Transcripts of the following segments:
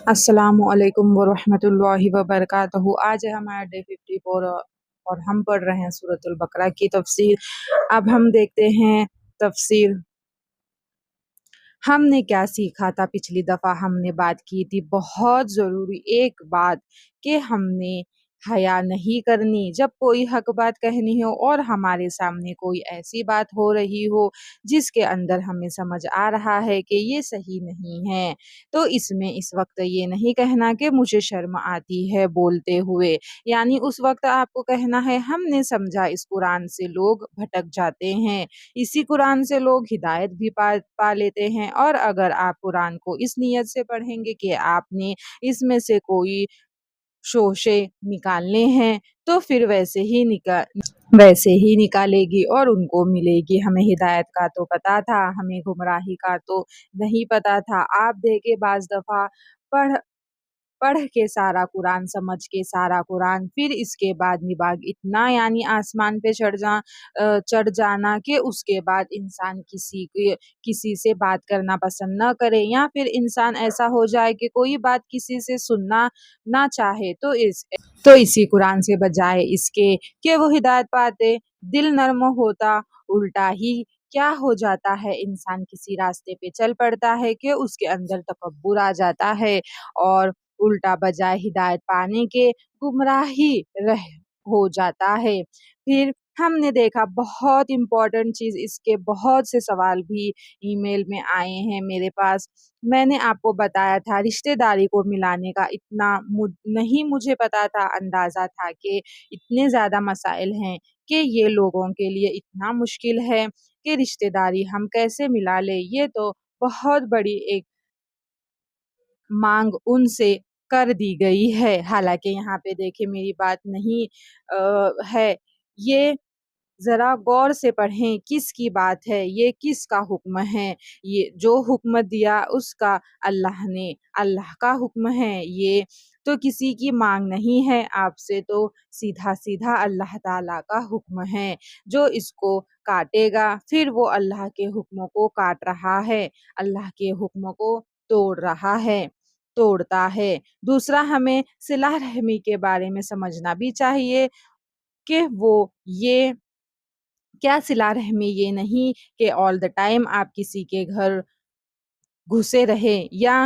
अस्सलामु अलैकुम वरहमतुल्लाहि वबरकातुहू। आज है हमारा डे 54 और हम पढ़ रहे हैं सूरतुल बकरा की तफसीर। अब हम देखते हैं तफसीर। हमने क्या सीखा था? पिछली दफ़ा हमने बात की थी बहुत ज़रूरी एक बात कि हमने हया नहीं करनी जब कोई हक बात कहनी हो और हमारे सामने कोई ऐसी बात हो रही हो जिसके अंदर हमें समझ आ रहा है कि ये सही नहीं है, तो इसमें इस वक्त ये नहीं कहना कि मुझे शर्म आती है बोलते हुए, यानी उस वक्त आपको कहना है हमने समझा इस कुरान से लोग भटक जाते हैं, इसी कुरान से लोग हिदायत भी पा लेते हैं। और अगर आप कुरान को इस नीयत से पढ़ेंगे कि आपने इसमें से कोई शोशे निकालने हैं, तो फिर वैसे ही निकालेगी और उनको मिलेगी। हमें हिदायत का तो पता था, हमें गुमराही का तो नहीं पता था। आप देखे बाज़ दफ़ा पढ़ पढ़ के सारा कुरान, समझ के सारा कुरान, फिर इसके बाद निबाग इतना यानी आसमान पे चढ़ जाना कि उसके बाद इंसान किसी से बात करना पसंद न करे, या फिर इंसान ऐसा हो जाए कि कोई बात किसी से सुनना ना चाहे, तो इसी कुरान से बजाय इसके कि वो हिदायत पाते, दिल नर्म होता, उल्टा ही क्या हो जाता है, इंसान किसी रास्ते पे चल पड़ता है कि उसके अंदर तकब्बुर आ जाता है और उल्टा बजाय हिदायत पाने के गुमराही रह हो जाता है। फिर हमने देखा बहुत इम्पोर्टेंट चीज़, इसके बहुत से सवाल भी ईमेल में आए हैं मेरे पास। मैंने आपको बताया था रिश्तेदारी को मिलाने का इतना नहीं मुझे पता था, अंदाज़ा था कि इतने ज़्यादा मसाइल हैं कि ये लोगों के लिए इतना मुश्किल है कि रिश्तेदारी हम कैसे मिला लें। ये तो बहुत बड़ी एक मांग उनसे कर दी गई है। हालाँकि यहाँ पे देखिए मेरी बात नहीं है, ये ज़रा गौर से पढ़ें किसकी बात है, ये किसका हुक्म है। ये जो हुक्म दिया उसका अल्लाह का हुक्म है। ये तो किसी की मांग नहीं है आपसे, तो सीधा-सीधा अल्लाह ताला का हुक्म है। जो इसको काटेगा फिर वो अल्लाह के हुक्मों को काट रहा है, अल्लाह के हुक्म को तोड़ता है। दूसरा, हमें सिला रहमी के बारे में समझना भी चाहिए कि वो ये क्या सिला रहमी ये नहीं कि ऑल द टाइम आप किसी के घर घुसे रहे या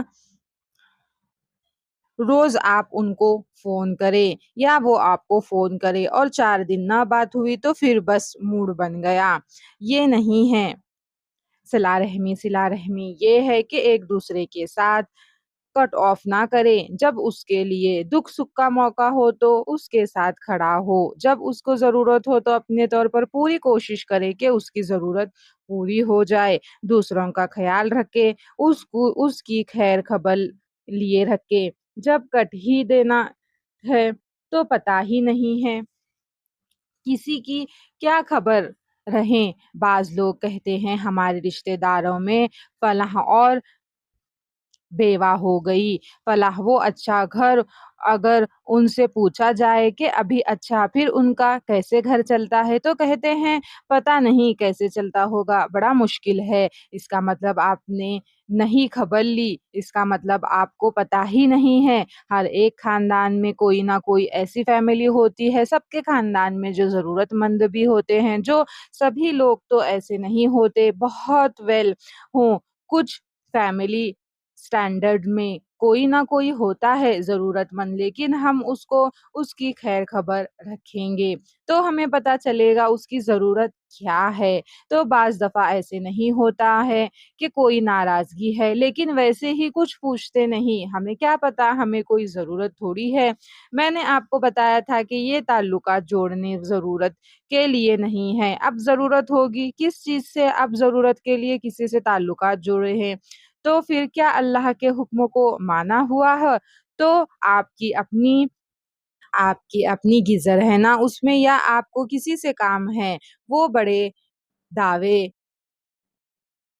रोज आप उनको फोन करें या वो आपको फोन करे और 4 दिन ना बात हुई तो फिर बस मूड बन गया, ये नहीं है। सिला रहमी ये है कि एक दूसरे के साथ कट ऑफ ना करें, जब उसके लिए दुख सुख का मौका हो तो उसके साथ खड़ा हो, जब उसको ज़रूरत हो तो अपने तौर पर पूरी कोशिश करे कि उसकी ज़रूरत पूरी हो जाए, दूसरों का ख्याल रखे, उसकी खैर खबर लिए रखे। जब कट ही देना है तो पता ही नहीं है किसी की क्या खबर रहें। बाज़ लोग कहते हैं हमारे रिश्तेदारों में फलाह और बेवा हो गई, फलाह वो अच्छा घर, अगर उनसे पूछा जाए कि अभी अच्छा फिर उनका कैसे घर चलता है तो कहते हैं पता नहीं कैसे चलता होगा, बड़ा मुश्किल है। इसका मतलब आपने नहीं खबर ली, इसका मतलब आपको पता ही नहीं है। हर एक खानदान में कोई ना कोई ऐसी फैमिली होती है, सबके खानदान में जो ज़रूरतमंद भी होते हैं, जो सभी लोग तो ऐसे नहीं होते, बहुत वेल हों, कुछ फैमिली स्टैंडर्ड में कोई ना कोई होता है ज़रूरतमंद, लेकिन हम उसको उसकी खैर खबर रखेंगे तो हमें पता चलेगा उसकी ज़रूरत क्या है। तो बाज़ दफ़ा ऐसे नहीं होता है कि कोई नाराज़गी है लेकिन वैसे ही कुछ पूछते नहीं, हमें क्या पता, हमें कोई ज़रूरत थोड़ी है। मैंने आपको बताया था कि ये ताल्लुकात जोड़ने ज़रूरत के लिए नहीं है। अब ज़रूरत होगी किस चीज़ से, अब ज़रूरत के लिए किसी से ताल्लुकात जोड़े हैं तो फिर क्या अल्लाह के हुक्म को माना हुआ है? तो आपकी अपनी आपकी अपनी गिज़र है ना उसमें, या आपको किसी से काम है, वो बड़े दावे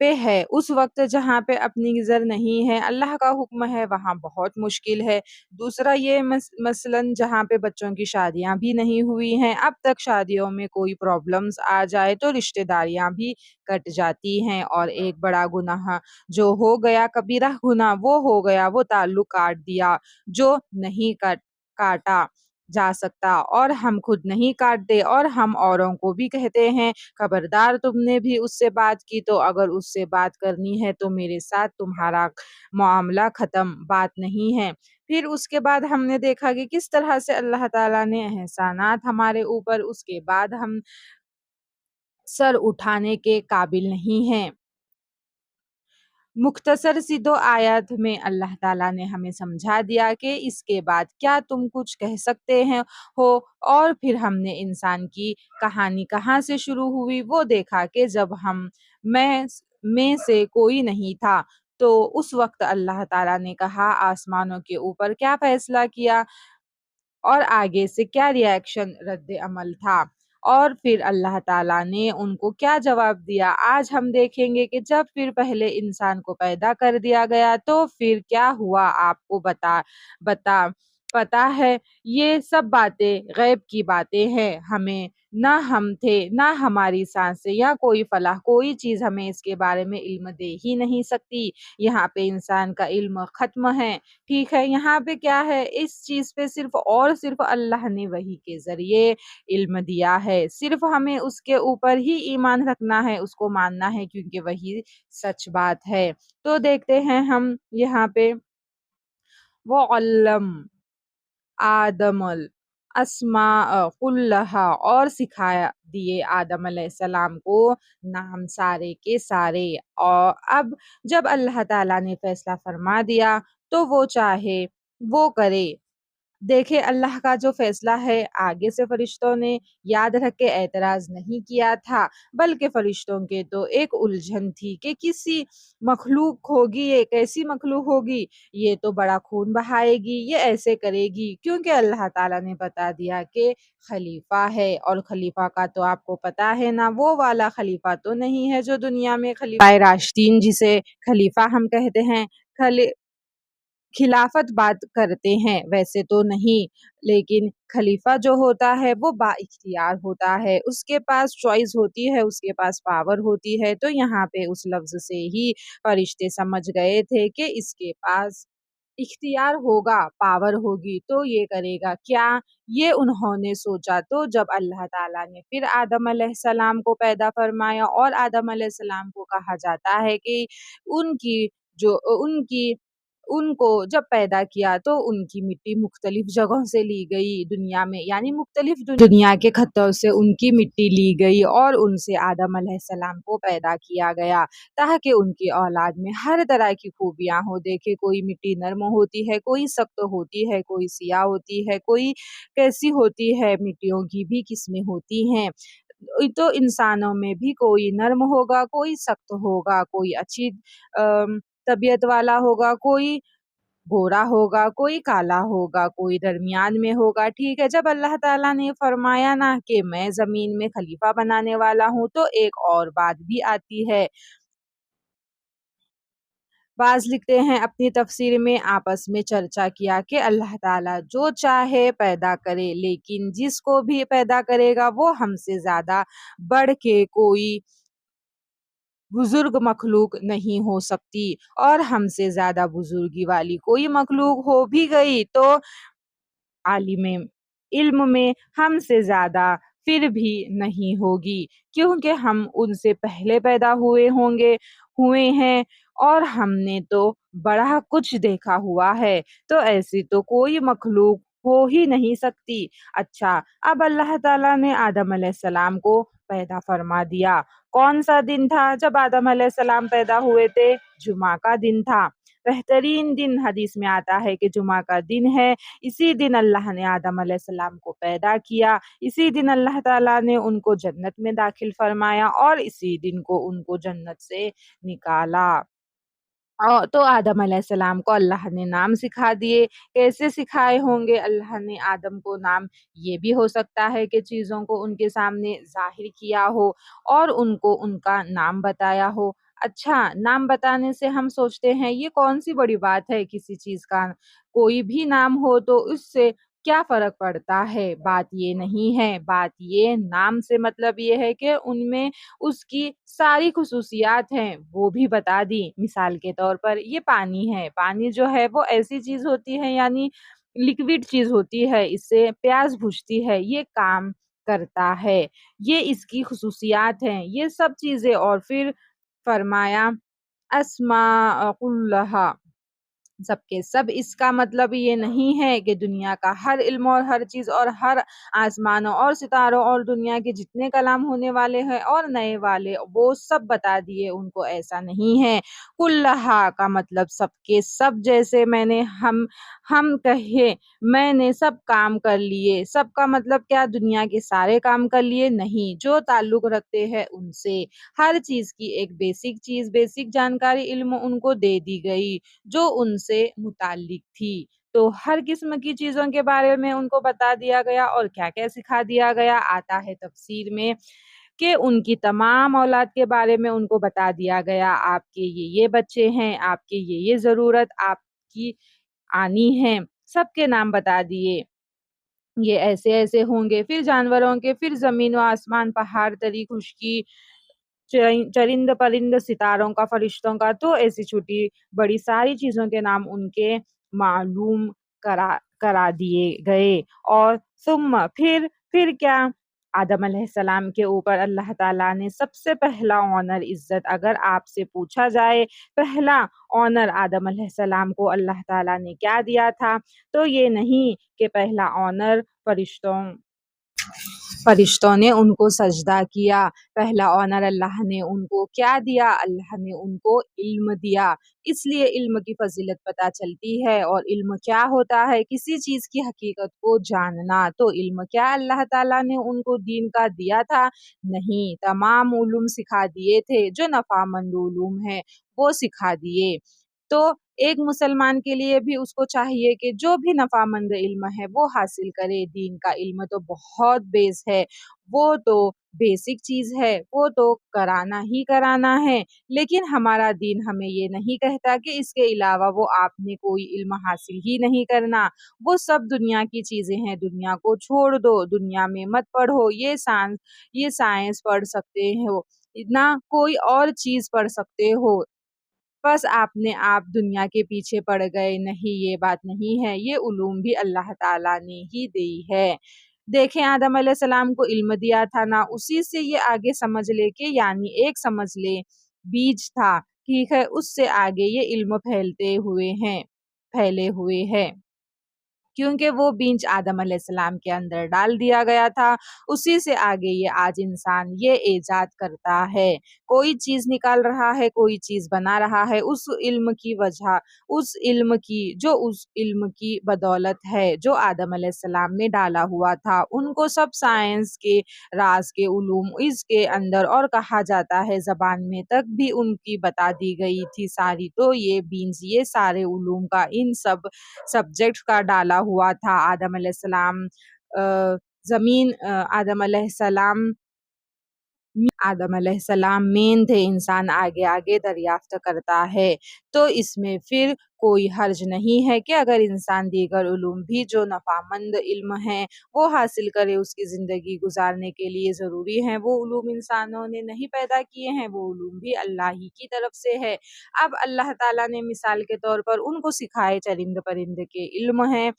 پہ ہے، اس وقت جہاں پہ اپنی نظر نہیں ہے، اللہ کا حکم ہے، وہاں بہت مشکل ہے۔ دوسرا یہ مثلاً جہاں پہ بچوں کی شادیاں بھی نہیں ہوئی ہیں، اب تک شادیوں میں کوئی پرابلمز آ جائے تو رشتہ داریاں بھی کٹ جاتی ہیں، اور ایک بڑا گناہ جو ہو گیا، کبیرہ گناہ وہ ہو گیا، وہ تعلق کاٹ دیا جو نہیں کاٹا جا سکتا، اور ہم خود نہیں کاٹتے، اور ہم اوروں کو بھی کہتے ہیں خبردار، تم نے بھی اس سے بات کی تو اگر اس سے بات کرنی ہے تو میرے ساتھ تمہارا معاملہ ختم، بات نہیں ہے۔ پھر اس کے بعد ہم نے دیکھا کہ کس طرح سے اللہ تعالیٰ نے احسانات ہمارے اوپر، اس کے بعد ہم سر اٹھانے کے قابل نہیں ہیں۔ مختصر سی 2 آیات میں اللہ تعالیٰ نے ہمیں سمجھا دیا کہ اس کے بعد کیا تم کچھ کہہ سکتے ہیں ہو، اور پھر ہم نے انسان کی کہانی کہاں سے شروع ہوئی وہ دیکھا کہ جب میں سے کوئی نہیں تھا تو اس وقت اللہ تعالیٰ نے کہا آسمانوں کے اوپر کیا فیصلہ کیا، اور آگے سے کیا ری ایکشن رد عمل تھا، اور پھر اللہ تعالیٰ نے ان کو کیا جواب دیا۔ آج ہم دیکھیں گے کہ جب پھر پہلے انسان کو پیدا کر دیا گیا تو پھر کیا ہوا، آپ کو بتا پتا ہے۔ یہ سب باتیں غیب کی باتیں ہیں، ہمیں نہ ہم تھے نہ ہماری سانسیں یا کوئی فلاح، کوئی چیز ہمیں اس کے بارے میں علم دے ہی نہیں سکتی۔ یہاں پہ انسان کا علم ختم ہے، ٹھیک ہے، یہاں پہ کیا ہے، اس چیز پہ صرف اور صرف اللہ نے وحی کے ذریعے علم دیا ہے، صرف ہمیں اس کے اوپر ہی ایمان رکھنا ہے، اس کو ماننا ہے، کیونکہ وہی سچ بات ہے۔ تو دیکھتے ہیں ہم یہاں پہ وَعَلَّمَ آدم الاسماء کلھا، اور سکھایا دیے آدم علیہ السلام کو نام سارے کے سارے۔ اور اب جب اللہ تعالیٰ نے فیصلہ فرما دیا تو وہ چاہے وہ کرے، دیکھے اللہ کا جو فیصلہ ہے، آگے سے فرشتوں نے یاد رکھ کے اعتراض نہیں کیا تھا، بلکہ فرشتوں کے تو ایک الجھن تھی کہ کسی مخلوق ہوگی، یہ کیسی مخلوق ہوگی، یہ تو بڑا خون بہائے گی، یہ ایسے کرے گی، کیونکہ اللہ تعالیٰ نے بتا دیا کہ خلیفہ ہے، اور خلیفہ کا تو آپ کو پتا ہے نا، وہ والا خلیفہ تو نہیں ہے جو دنیا میں خلیفہ راشدین جسے خلیفہ ہم کہتے ہیں، خلافت بات کرتے ہیں ویسے تو نہیں، لیکن خلیفہ جو ہوتا ہے وہ با اختیار ہوتا ہے، اس کے پاس چوائس ہوتی ہے، اس کے پاس پاور ہوتی ہے۔ تو یہاں پہ اس لفظ سے ہی فرشتے سمجھ گئے تھے کہ اس کے پاس اختیار ہوگا، پاور ہوگی تو یہ کرے گا کیا، یہ انہوں نے سوچا۔ تو جب اللہ تعالیٰ نے پھر آدم علیہ السلام کو پیدا فرمایا، اور آدم علیہ السلام کو کہا جاتا ہے کہ ان کی جو ان کو جب پیدا کیا تو ان کی مٹی مختلف جگہوں سے لی گئی دنیا میں، یعنی مختلف دنیا کے خطوں سے ان کی مٹی لی گئی، اور ان سے آدم علیہ السلام کو پیدا کیا گیا تاکہ ان کی اولاد میں ہر طرح کی خوبیاں ہو۔ دیکھے کوئی مٹی نرم ہوتی ہے، کوئی سخت ہوتی ہے، کوئی سیاہ ہوتی ہے، کوئی کیسی ہوتی ہے، مٹیوں کی بھی قسمیں ہوتی ہیں۔ تو انسانوں میں بھی کوئی نرم ہوگا، کوئی سخت ہوگا، کوئی اچھی طبیعت والا ہوگا، کوئی گورا ہوگا، کوئی کالا ہوگا، کوئی درمیان میں ہوگا، ٹھیک ہے۔ جب اللہ تعالیٰ نے فرمایا نا کہ میں زمین میں خلیفہ بنانے والا ہوں تو ایک اور بات بھی آتی ہے، بعض لکھتے ہیں اپنی تفسیر میں آپس میں چرچا کیا کہ اللہ تعالیٰ جو چاہے پیدا کرے، لیکن جس کو بھی پیدا کرے گا وہ ہم سے زیادہ بڑھ کے کوئی بزرگ مخلوق نہیں ہو سکتی، اور ہم سے زیادہ بزرگی والی کوئی مخلوق ہو بھی گئی تو عالم علم میں ہم سے زیادہ پھر بھی نہیں ہوگی، کیونکہ ہم ان سے پہلے پیدا ہوئے ہیں، اور ہم نے تو بڑا کچھ دیکھا ہوا ہے، تو ایسی تو کوئی مخلوق ہو ہی نہیں سکتی۔ اچھا، اب اللہ تعالیٰ نے آدم علیہ السلام کو پیدا فرما دیا۔ کون سا دن تھا جب آدم علیہ السلام پیدا ہوئے تھے؟ جمعہ کا دن تھا، بہترین دن حدیث میں آتا ہے کہ جمعہ کا دن ہے، اسی دن اللہ نے آدم علیہ السلام کو پیدا کیا، اسی دن اللہ تعالیٰ نے ان کو جنت میں داخل فرمایا، اور اسی دن کو ان کو جنت سے نکالا۔ تو آدم علیہ السلام کو اللہ نے نام سکھا دیے۔ کیسے سکھائے ہوں گے اللہ نے آدم کو نام؟ یہ بھی ہو سکتا ہے کہ چیزوں کو ان کے سامنے ظاہر کیا ہو اور ان کو ان کا نام بتایا ہو۔ अच्छा, नाम बताने से हम सोचते हैं ये कौन-सी बड़ी बात है किसी चीज़ का, कोई भी नाम हो तो उससे क्या फ़र्क पड़ता है? बात ये नहीं है, बात ये नाम से मतलब ये है कि उनमें उसकी सारी ख़ुसूसियात हैं, वो भी बता दी। मिसाल के तौर पर ये पानी है, पानी जो है वो ऐसी चीज़ होती है यानी लिक्विड चीज़ होती है, इससे प्यास बुझती है, ये काम करता है, ये इसकी ख़ुसूसियात हैं, ये सब चीज़ें और फिर फरमाया अस्माकुल्लहा सबके सब इसका मतलब ये नहीं है कि दुनिया का हर इल्म और हर चीज़ और हर आसमानों और सितारों और दुनिया के जितने कलाम होने वाले हैं और नए वाले वो सब बता दिए उनको, ऐसा नहीं है। कुल्लहा का मतलब सबके सब, जैसे मैंने हम कहे मैंने सब काम कर लिए, सबका मतलब क्या दुनिया के सारे काम कर लिए नहीं, जो ताल्लुक रखते हैं उनसे। हर चीज़ की एक बेसिक चीज़, बेसिक जानकारी इल्म उनको दे दी गई जो उनसे मुताल्लिक थी। तो हर किस्म की चीज़ों के बारे में उनको बता दिया गया और क्या-क्या सिखा दिया गया आता है तफ़सीर में कि उनकी तमाम औलाद के बारे में उनको बता दिया गया, आपके ये बच्चे हैं, आपकी ये ज़रूरत आपकी आनी है, सबके नाम बता दिए। ये ऐसे-ऐसे होंगे, फिर जानवरों के, फिर ज़मीन व आसमान, पहाड़, तरी, खुशकी, चरिंद परिंद, सितारों का, फरिश्तों का, तो ऐसी छोटी बड़ी सारी चीज़ों के नाम उनके मालूम करा करा दिए गए। और सुम्मा फिर क्या, आदम अलैहिस्सलाम के ऊपर अल्लाह ताला ने सबसे पहला ऑनर, इज़्ज़त, अगर आपसे पूछा जाए पहला ऑनर आदम अलैहिस्सलाम को अल्लाह ताला ने क्या दिया था, तो ये नहीं कि पहला ऑनर फरिश्तों ने उनको सजदा किया। पहला ऑनर अल्लाह ने उनको क्या दिया, अल्लाह ने उनको इल्म दिया। इसलिए इल्म की फजीलत पता चलती है। और इल्म क्या होता है, किसी चीज़ की हकीकत को जानना। तो इल्म क्या अल्लाह ताला ने उनको दीन का दिया था? नहीं, तमाम उलूम सिखा दिए थे, जो नफ़ामंद उलूम है वो सिखा दिए। तो एक मुसलमान के लिए भी उसको चाहिए कि जो भी नफ़ामंद इल्म है वो हासिल करे। दीन का इल्म तो बहुत बेस है, वो तो बेसिक चीज़ है, वो तो कराना ही कराना है। लेकिन हमारा दीन हमें ये नहीं कहता कि इसके अलावा वो आपने कोई इल्म हासिल ही नहीं करना। वो सब दुनिया की चीज़ें हैं, दुनिया को छोड़ दो, दुनिया में मत पढ़ो, ये साइंस पढ़ सकते हो, ना कोई और चीज़ पढ़ सकते हो। बस आपने आप दुनिया के पीछे पड़ गए, नहीं, ये बात नहीं है, ये उलूम भी अल्लाह ताला ने ही दी है। देखें आदम अलैहिस्सलाम को इल्म दिया था ना, उसी से ये आगे समझ ले कि यानी एक समझ ले बीज था, ठीक है, उससे आगे ये इल्म फैले हुए हैं। क्योंकि वो बीज आदम अलैहिस्सलाम के अंदर डाल दिया गया था, उसी से आगे ये आज इंसान ये ईजाद करता है, कोई चीज़ निकाल रहा है, कोई चीज़ बना रहा है, उस इल्म की वजह, उस इल्म की बदौलत है, जो आदम अलैहिस्सलाम ने डाला हुआ था। उनको सब साइंस के राज़ के उलूम इसके अंदर और कहा जाता है ज़बान में तक भी उनकी बता दी गई थी सारी। तो ये बीन्स, ये सारे उलूम का, इन सब सब्जेक्ट का डाला हुआ था। आदम अलैहिस्सलाम अ, आदम अलैहिस्सलाम मेन थे, इंसान आगे आगे दरियाफ्त करता है। तो इसमें फिर कोई हर्ज नहीं है कि अगर इंसान दीगर उलूम भी जो नफ़ामंद इल्म हैं वो हासिल करे, उसकी ज़िंदगी गुजारने के लिए ज़रूरी हैं। वो उलूम इंसानों ने नहीं पैदा किए हैं, वो उलूम भी अल्लाह ही की तरफ से है। अब अल्लाह ताला ने मिसाल के तौर पर उनको सिखाए चरिंद परिंद के इल्म हैं,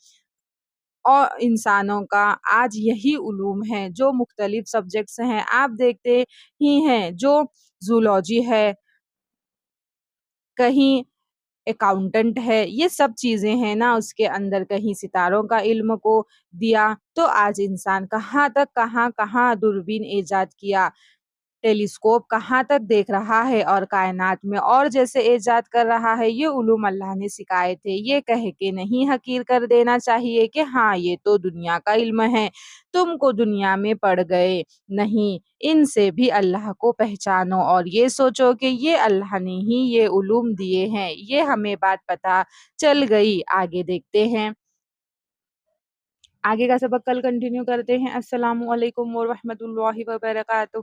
और इंसानों का आज यही उलूम है जो मुख्तलिफ सब्जेक्ट्स हैं। आप देखते ही हैं जो ज़ूलॉजी है, कहीं अकाउंटेंट है, ये सब चीज़ें हैं ना उसके अंदर, कहीं सितारों का इल्म को दिया। तो आज इंसान कहाँ दूरबीन ईजाद किया, टेलीस्कोप कहाँ तक देख रहा है और कायनात में और जैसे इजाद कर रहा है, ये उलूम अल्लाह ने सिखाए थे। ये कह के नहीं हकीर कर देना चाहिए कि हाँ ये तो दुनिया का इल्म है, तुमको दुनिया में पड़ गए, नहीं, इनसे भी अल्लाह को पहचानो और ये सोचो कि ये अल्लाह ने ही ये उलूम दिए हैं। ये हमें बात पता चल गई। आगे देखते हैं, आगे का सबक कल कंटिन्यू करते हैं। अस्सलामु अलैकुम व रहमतुल्लाहि व बरकातुहू।